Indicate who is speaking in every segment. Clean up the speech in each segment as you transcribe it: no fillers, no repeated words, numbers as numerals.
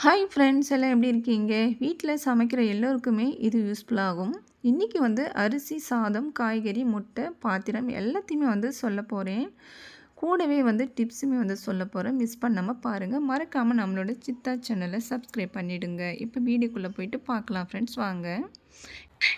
Speaker 1: Hi friends எல்லாம் எப்படி இருக்கீங்க? வீட்டில் சமைக்கிற எல்லோருக்குமே இது யூஸ்ஃபுல்லாகும். இன்றைக்கி அரிசி, சாதம், காய்கறி, முட்டை, பாத்திரம் எல்லாத்தையுமே சொல்ல போகிறேன். கூடவே டிப்ஸுமே சொல்ல போகிறேன். மிஸ் பண்ணாமல் பாருங்கள். மறக்காமல் நம்மளோட சித்தா சேனலை சப்ஸ்கிரைப் பண்ணிவிடுங்க. இப்போ வீடியோக்குள்ளே போயிட்டு பார்க்கலாம் ஃப்ரெண்ட்ஸ், வாங்க.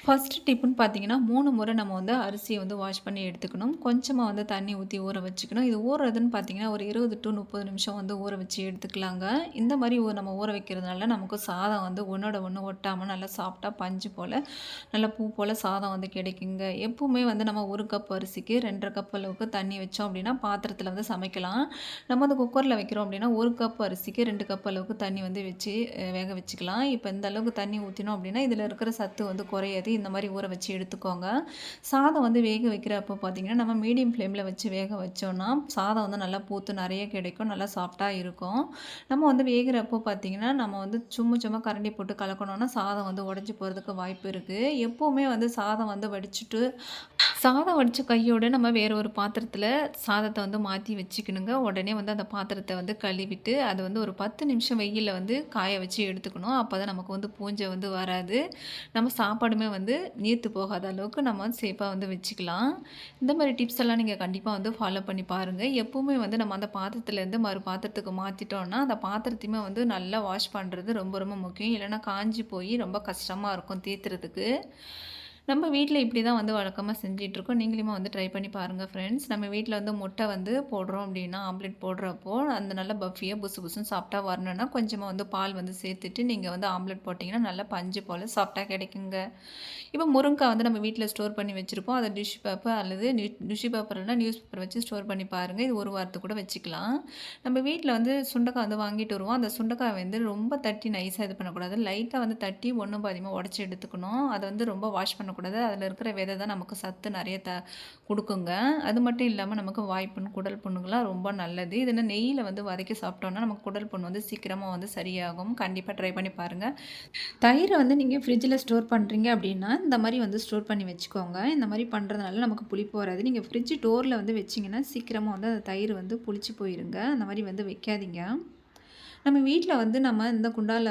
Speaker 1: ஃபஸ்ட்டு டிப்புன்னு பார்த்தீங்கன்னா, 3 முறை நம்ம அரிசியை வாஷ் பண்ணி எடுத்துக்கணும். கொஞ்சமாக தண்ணி ஊற்றி ஊற வச்சுக்கணும். இது ஊறுறதுன்னு பார்த்தீங்கன்னா, ஒரு 20 to 30 நிமிஷம் ஊற வச்சு எடுத்துக்கலாங்க. இந்த மாதிரி நம்ம ஊற வைக்கிறதுனால நமக்கு சாதம் ஒன்றோட ஒன்று ஒட்டாமல் நல்லா சாஃப்டாக பஞ்சு போல், நல்லா பூ போல் சாதம் கிடைக்குங்க. எப்பவுமே நம்ம 1 கப் அரிசிக்கு 2.5 கப் அளவுக்கு தண்ணி வச்சோம் அப்படின்னா, பாத்திரத்தில் சமைக்கலாம். நம்ம குக்கரில் வைக்கிறோம் அப்படின்னா, 1 கப் அரிசிக்கு 2 கப் அளவுக்கு தண்ணி வச்சு வேக வச்சுக்கலாம். இப்போ இந்த அளவுக்கு தண்ணி ஊற்றினோம் அப்படின்னா, இதில் இருக்கிற சத்து குறையாது. இந்த மாதிரி ஊற வச்சு எடுத்துக்கோங்க. சாதம் வேக வைக்கிறப்போ பார்த்தீங்கன்னா, நம்ம மீடியம் ஃப்ளேமில் வச்சு வேக வச்சோன்னா சாதம் நல்லா பூத்து நிறைய கிடைக்கும். நல்லா சாஃப்டாக இருக்கும். நம்ம வேகிறப்போ பார்த்தீங்கன்னா, நம்ம சும்மா கரண்டி போட்டு கலக்கணும்னா சாதம் உடைஞ்சு போகிறதுக்கு வாய்ப்பு இருக்குது. எப்போவுமே சாதம் வடிச்சிட்டு சாதம் வடித்த கையோடு நம்ம வேறு ஒரு பாத்திரத்தில் சாதத்தை மாற்றி வச்சுக்கணுங்க. உடனே அந்த பாத்திரத்தை கழுவிட்டு அது ஒரு 10 நிமிஷம் வெயிலில் காய வச்சு எடுத்துக்கணும். அப்போ தான் நமக்கு பூஞ்சை வராது. நம்ம சாப்பாடுமே நீர்த்து போகாத அளவுக்கு நம்ம சேஃபாக வச்சுக்கலாம். இந்த மாதிரி டிப்ஸ் எல்லாம் நீங்கள் கண்டிப்பாக ஃபாலோ பண்ணி பாருங்கள். எப்போவுமே நம்ம அந்த பாத்திரத்துலேருந்து மறு பாத்திரத்துக்கு மாற்றிட்டோன்னா அந்த பாத்திரத்தையுமே நல்லா வாஷ் பண்ணுறது ரொம்ப ரொம்ப முக்கியம். இல்லைன்னா காஞ்சி போய் ரொம்ப கஷ்டமாக இருக்கும் தீர்த்துறதுக்கு. நம்ம வீட்டில் இப்படி தான் வழக்கமாக செஞ்சிட்ருக்கோம். நீங்களுமே ட்ரை பண்ணி பாருங்கள் ஃப்ரெண்ட்ஸ். நம்ம வீட்டில் முட்டை போடுறோம் அப்படின்னா, ஆம்லெட் போடுறப்போ அந்த நல்ல பஃபியாக புசு புசுன்னு சாஃப்டாக வரணுன்னா கொஞ்சமாக பால் சேர்த்துட்டு நீங்கள் ஆம்லெட் போட்டிங்கன்னா நல்லா பஞ்சு போல் சாஃப்டாக கிடைக்குங்க. இப்போ முருங்கைக்காய் நம்ம வீட்டில் ஸ்டோர் பண்ணி வச்சுருப்போம். அதை டிஷ்யூ பேப்பர் அல்லது டிஷ்யூ பேப்பர் இல்லைனா நியூஸ் பேப்பர் வச்சு ஸ்டோர் பண்ணி பாருங்கள். இது 1 வாரத்துக்கு கூட வச்சுக்கலாம். நம்ம வீட்டில் சுண்டைக்காய் வாங்கிட்டு வருவோம். அந்த சுண்டைக்காய் ரொம்ப தட்டி நைஸாக இது பண்ணக்கூடாது. லைட்டாக தட்டி ஒன்றும் பாதியமாக உடச்சி எடுத்துக்கணும். அதை ரொம்ப வாஷ் பண்ணக்கூடாது. அதில் இருக்கிற விதை தான் நமக்கு சத்து நிறைய கொடுக்குங்க. அது மட்டும் இல்லாமல் நமக்கு வாய்ப்புண், குடல் புண்ணுங்களாம் ரொம்ப நல்லது. இதில் நெய்யில் வதக்கி சாப்பிட்டோன்னா நமக்கு குடல் புண்ணு சீக்கிரமாக சரியாகும். கண்டிப்பாக ட்ரை பண்ணி பாருங்கள். தயிரை நீங்கள் ஃப்ரிட்ஜில் ஸ்டோர் பண்ணுறீங்க அப்படின்னா இந்த மாதிரி ஸ்டோர் பண்ணி வச்சுக்கோங்க. இந்த மாதிரி பண்ணுறதுனால நமக்கு புளிப்பு வராது. நீங்கள் ஃப்ரிட்ஜ் டோரில் வச்சிங்கன்னா சீக்கிரமாக அந்த தயிர் புளிச்சு போயிருங்க. அந்த மாதிரி வைக்காதீங்க. நம்ம வீட்டில் நம்ம இந்த குண்டாவில்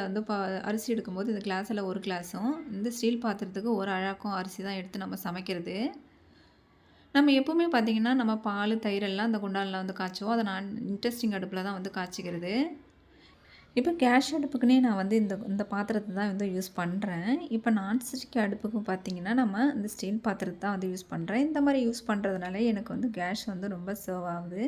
Speaker 1: அரிசி எடுக்கும்போது இந்த கிளாஸில் 1 கிளாஸும் இந்த ஸ்டீல் பாத்திரத்துக்கு 1 அழாக்கும் அரிசி தான் எடுத்து நம்ம சமைக்கிறது. நம்ம எப்போவுமே பார்த்திங்கன்னா நம்ம பால், தயிரெல்லாம் அந்த குண்டாலில் காய்ச்சுவோம். அதை நான் இன்ட்ரெஸ்டிங் அடுப்பில் தான் காய்ச்சிக்கிறது. இப்போ கேஸ் அடுப்புக்குன்னே நான் இந்த பாத்திரத்தை தான் யூஸ் பண்ணுறேன். இப்போ நான்ஸ்டிக் அடுப்புக்கு பார்த்திங்கன்னா நம்ம இந்த ஸ்டீல் பாத்திரத்தை தான் யூஸ் பண்ணுறேன். இந்த மாதிரி யூஸ் பண்ணுறதுனால எனக்கு கேஸ் ரொம்ப சேவ் ஆகுது.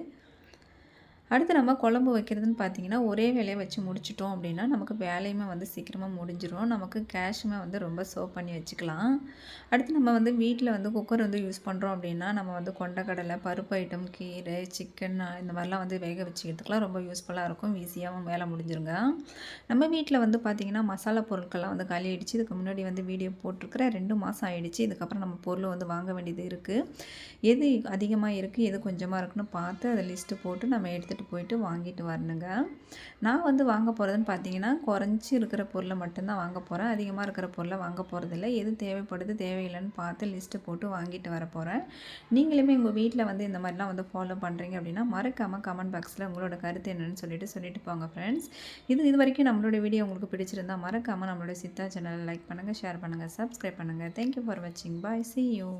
Speaker 1: அடுத்து நம்ம குழம்பு வைக்கிறதுன்னு பார்த்தீங்கன்னா, ஒரே வேலையை வச்சு முடிச்சிட்டோம் அப்படின்னா, நமக்கு வேலையுமே சீக்கிரமாக முடிஞ்சிரும். நமக்கு கேஷுமே ரொம்ப சேவ் பண்ணி வச்சுக்கலாம். அடுத்து நம்ம வீட்டில் குக்கர் யூஸ் பண்ணுறோம் அப்படின்னா, நம்ம கொண்டைக்கடலை, பருப்பு ஐட்டம், கீரை, சிக்கன் இந்த மாதிரிலாம் வேக வச்சு எடுத்துக்கலாம். ரொம்ப யூஸ்ஃபுல்லாக இருக்கும். ஈஸியாகவும் வேலை முடிஞ்சிருங்க. நம்ம வீட்டில் பார்த்திங்கன்னா, மசாலா பொருட்கள்லாம் காலி ஆகிடுச்சு. இதுக்கு முன்னாடி வீடியோ போட்டிருக்கிறேன். 2 மாதம் ஆகிடுச்சு. இதுக்கப்புறம் நம்ம பொருள் வாங்க வேண்டியது இருக்குது. எது அதிகமாக இருக்குது, எது கொஞ்சமாக இருக்குன்னு பார்த்து அதை லிஸ்ட்டு போட்டு நம்ம எடுத்துகிட்டு போயிட்டு வாங்கிட்டு வரணுங்க. நான் வாங்க போகிறதுன்னு பார்த்தீங்கன்னா, குறைஞ்சி இருக்கிற பொருளை மட்டும்தான் வாங்க போகிறேன். அதிகமாக இருக்கிற பொருளை வாங்க போகிறதில்ல. எது தேவைப்படுது தேவையில்லைன்னு பார்த்து லிஸ்ட்டு போட்டு வாங்கிட்டு வர போகிறேன். நீங்களுமே உங்கள் வீட்டில் இந்த மாதிரிலாம் ஃபாலோ பண்ணுறீங்க அப்படின்னா, மறக்காமல் கமெண்ட் பாக்ஸில் உங்களோட கருத்து என்னென்னு சொல்லிட்டு போங்க ஃப்ரெண்ட்ஸ். இது வரைக்கும் நம்மளோட வீடியோ உங்களுக்கு பிடிச்சிருந்தா மறக்காமல் நம்மளோட சித்தா சேனலை லைக் பண்ணுங்கள், ஷேர் பண்ணுங்கள், சப்ஸ்கிரைப் பண்ணுங்கள். தேங்க்யூ ஃபார் வாட்சிங். பாய், see you.